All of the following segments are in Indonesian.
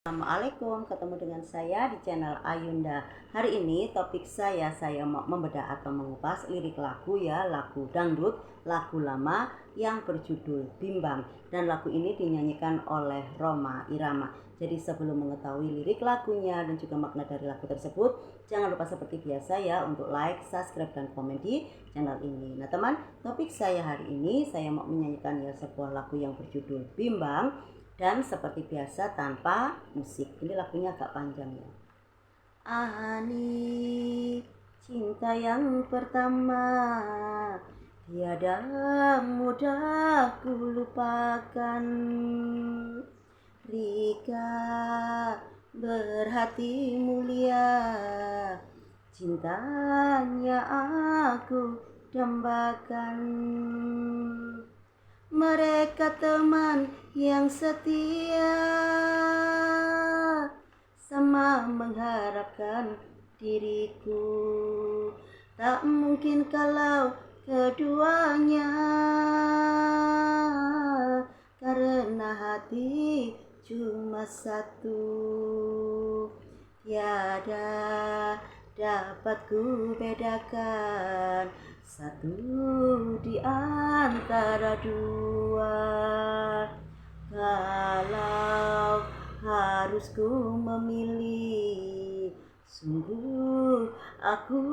Assalamualaikum, ketemu dengan saya di channel Ayunda. Hari ini topik saya mau membedah atau mengupas lirik lagu lagu dangdut, lagu lama yang berjudul Bimbang. Dan lagu ini dinyanyikan oleh Rhoma Irama. Jadi sebelum mengetahui lirik lagunya dan juga makna dari lagu tersebut, jangan lupa seperti biasa untuk like, subscribe, dan komen di channel ini. Nah teman, topik saya hari ini saya mau menyanyikan sebuah lagu yang berjudul Bimbang. Dan seperti biasa tanpa musik. Ini lagunya agak panjang ya. Ani, cinta yang pertama, tiada mudah ku lupakan. Rika berhati mulia, cintanya aku dambakan. Mereka teman yang setia, sama mengharapkan diriku. Tak mungkin kalau keduanya, karena hati cuma satu. Tiada dapat ku bedakan satu di antara dua. Kalau harus ku memilih, sungguh aku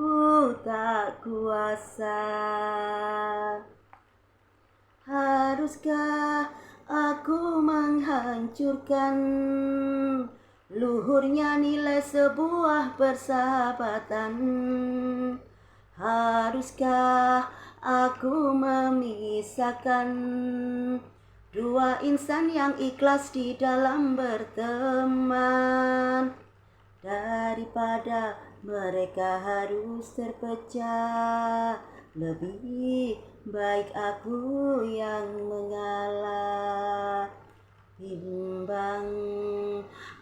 tak kuasa. Haruskah aku menghancurkan luhurnya nilai sebuah persahabatan? Haruskah aku memisahkan dua insan yang ikhlas di dalam berteman? Daripada mereka harus terpecah, lebih baik aku yang mengalah. Bimbang,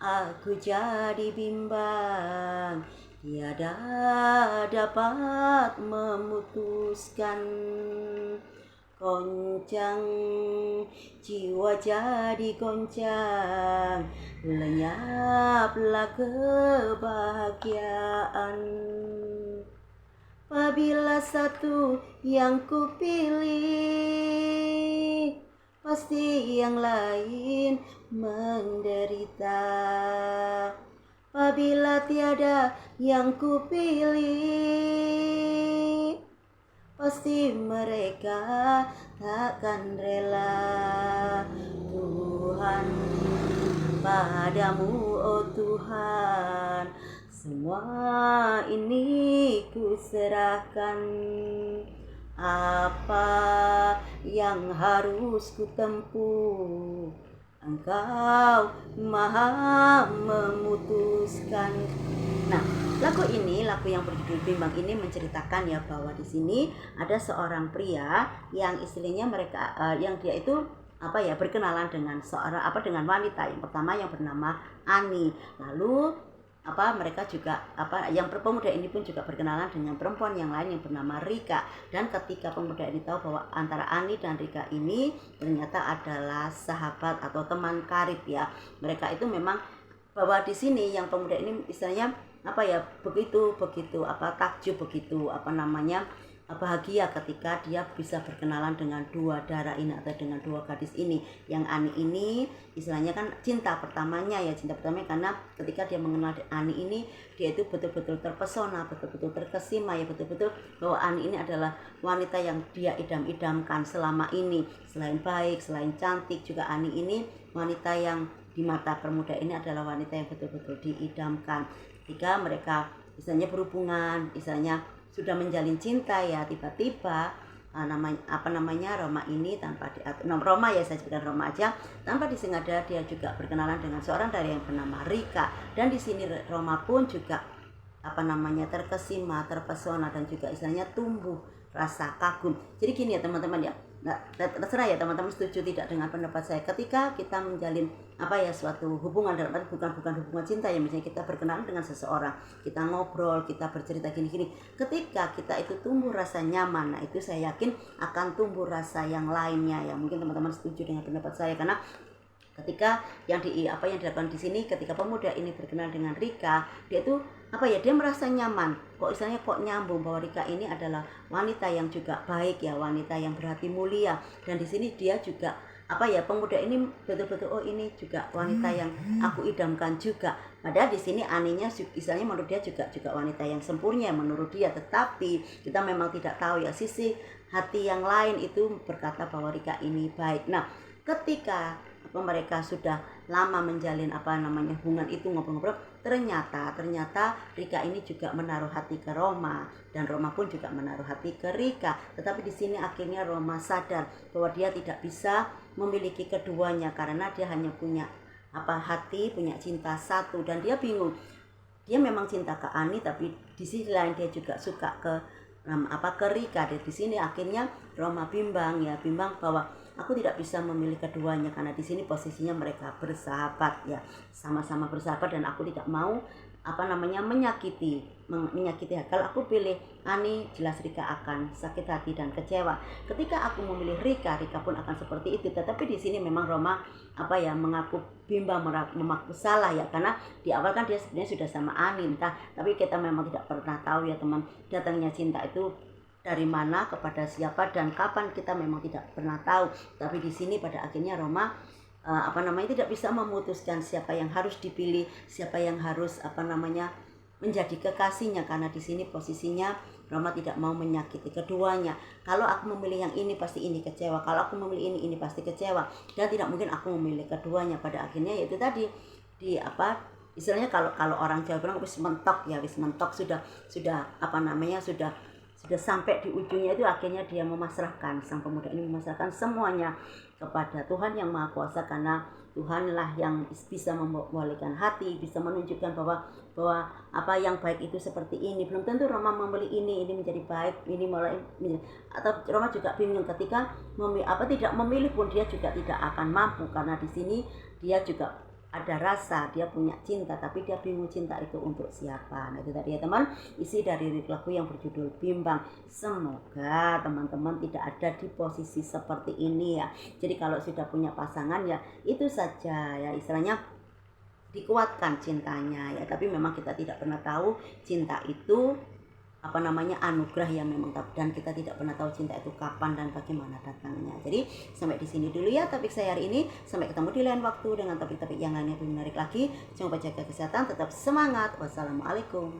aku jadi bimbang, tiada dapat memutuskan. Goncang, jiwa jadi goncang, lenyaplah kebahagiaan. Apabila satu yang kupilih, pasti yang lain menderita. Apabila tiada yang kupilih, pasti mereka takkan rela. Tuhan, padamu oh Tuhan, semua ini ku serahkan. Apa yang harus ku tempuh, Engkau maha memutuskan. Nah, lagu yang berjudul Bimbang ini menceritakan bahwa di sini ada seorang pria yang istilahnya yang dia itu berkenalan dengan dengan wanita yang pertama yang bernama Ani. Lalu mereka juga yang pemuda ini pun juga berkenalan dengan perempuan yang lain yang bernama Rika. Dan ketika pemuda ini tahu bahwa antara Ani dan Rika ini ternyata adalah sahabat atau teman karib mereka itu memang bahwa di sini yang pemuda ini istilahnya begitu takjub, begitu bahagia ketika dia bisa berkenalan dengan dua darah ini atau dengan dua gadis ini. Yang Ani ini istilahnya kan cinta pertamanya karena ketika dia mengenal Ani ini, dia itu betul-betul terpesona, betul-betul terkesima betul-betul bahwa Ani ini adalah wanita yang dia idam-idamkan selama ini. Selain baik, selain cantik, juga Ani ini wanita yang di mata pemuda ini adalah wanita yang betul-betul diidamkan. Ketika mereka istilahnya berhubungan, istilahnya sudah menjalin cinta tiba-tiba Rhoma ini Rhoma saya sebutkan Rhoma aja, tanpa disengaja dia juga berkenalan dengan seorang dari yang bernama Rika. Dan di sini Rhoma pun juga terkesima, terpesona, dan juga istilahnya tumbuh rasa kagum. Jadi gini teman-teman terserah teman-teman setuju tidak dengan pendapat saya. Ketika kita menjalin suatu hubungan, dalam arti bukan hubungan cinta misalnya kita berkenalan dengan seseorang, kita ngobrol, kita bercerita gini-gini, ketika kita itu tumbuh rasa nyaman, nah itu saya yakin akan tumbuh rasa yang lainnya mungkin teman-teman setuju dengan pendapat saya. Karena ketika yang dilakukan di sini, ketika pemuda ini berkenalan dengan Rika, dia itu dia merasa nyaman. Kok nyambung bahwa Rika ini adalah wanita yang juga baik ya, wanita yang berhati mulia, dan di sini dia juga pemuda ini betul-betul ini juga wanita yang aku idamkan juga. Padahal di sini Aninya istilahnya menurut dia juga wanita yang sempurna menurut dia, tetapi kita memang tidak tahu ya sisi hati yang lain itu berkata bahwa Rika ini baik. Nah, ketika mereka sudah lama menjalin hubungan itu, ngobrol-ngobrol, ternyata Rika ini juga menaruh hati ke Roma, dan Roma pun juga menaruh hati ke Rika. Tetapi di sini akhirnya Roma sadar bahwa dia tidak bisa memiliki keduanya karena dia hanya punya hati, punya cinta satu, dan dia bingung. Dia memang cinta ke Ani, tapi di sisi lain dia juga suka ke Rika. Dan di sini akhirnya Roma bimbang bahwa aku tidak bisa memilih keduanya karena di sini posisinya mereka bersahabat ya, sama-sama bersahabat, dan aku tidak mau menyakiti. Kalau aku pilih Ani, jelas Rika akan sakit hati dan kecewa. Ketika aku memilih Rika pun akan seperti itu. Tetapi di sini memang Roma mengaku bimbang, mengaku salah ya, karena di awal kan dia sebenarnya sudah sama Ani, tapi kita memang tidak pernah tahu ya teman, datangnya cinta itu dari mana, kepada siapa, dan kapan, kita memang tidak pernah tahu. Tapi di sini pada akhirnya Roma tidak bisa memutuskan siapa yang harus dipilih, siapa yang harus menjadi kekasihnya, karena di sini posisinya Roma tidak mau menyakiti keduanya. Kalau aku memilih yang ini pasti ini kecewa, kalau aku memilih ini pasti kecewa, dan tidak mungkin aku memilih keduanya. Pada akhirnya yaitu tadi istilahnya kalau orang Jawa bilang wis mentok sudah sampai di ujungnya itu. Akhirnya dia memasrahkan, sang pemuda ini memasrahkan semuanya kepada Tuhan yang Maha Kuasa, karena Tuhanlah yang bisa membolehkan hati, bisa menunjukkan bahwa yang baik itu seperti ini. Belum tentu Roma membeli ini menjadi baik, ini mulai, atau Roma juga bingung ketika tidak memilih pun dia juga tidak akan mampu, karena di sini dia juga ada rasa, dia punya cinta, tapi dia bingung cinta itu untuk siapa. Nah, itu tadi ya teman, isi dari lagu yang berjudul Bimbang. Semoga teman-teman tidak ada di posisi seperti ini ya. Jadi kalau sudah punya pasangan ya itu saja ya, istilahnya dikuatkan cintanya ya. Tapi memang kita tidak pernah tahu cinta itu anugerah yang memang, dan kita tidak pernah tahu cinta itu kapan dan bagaimana datangnya. Jadi sampai di sini dulu ya topik saya hari ini. Sampai ketemu di lain waktu dengan topik-topik yang lainnya lebih menarik lagi. Jangan lupa jaga kesehatan, tetap semangat. Wassalamualaikum.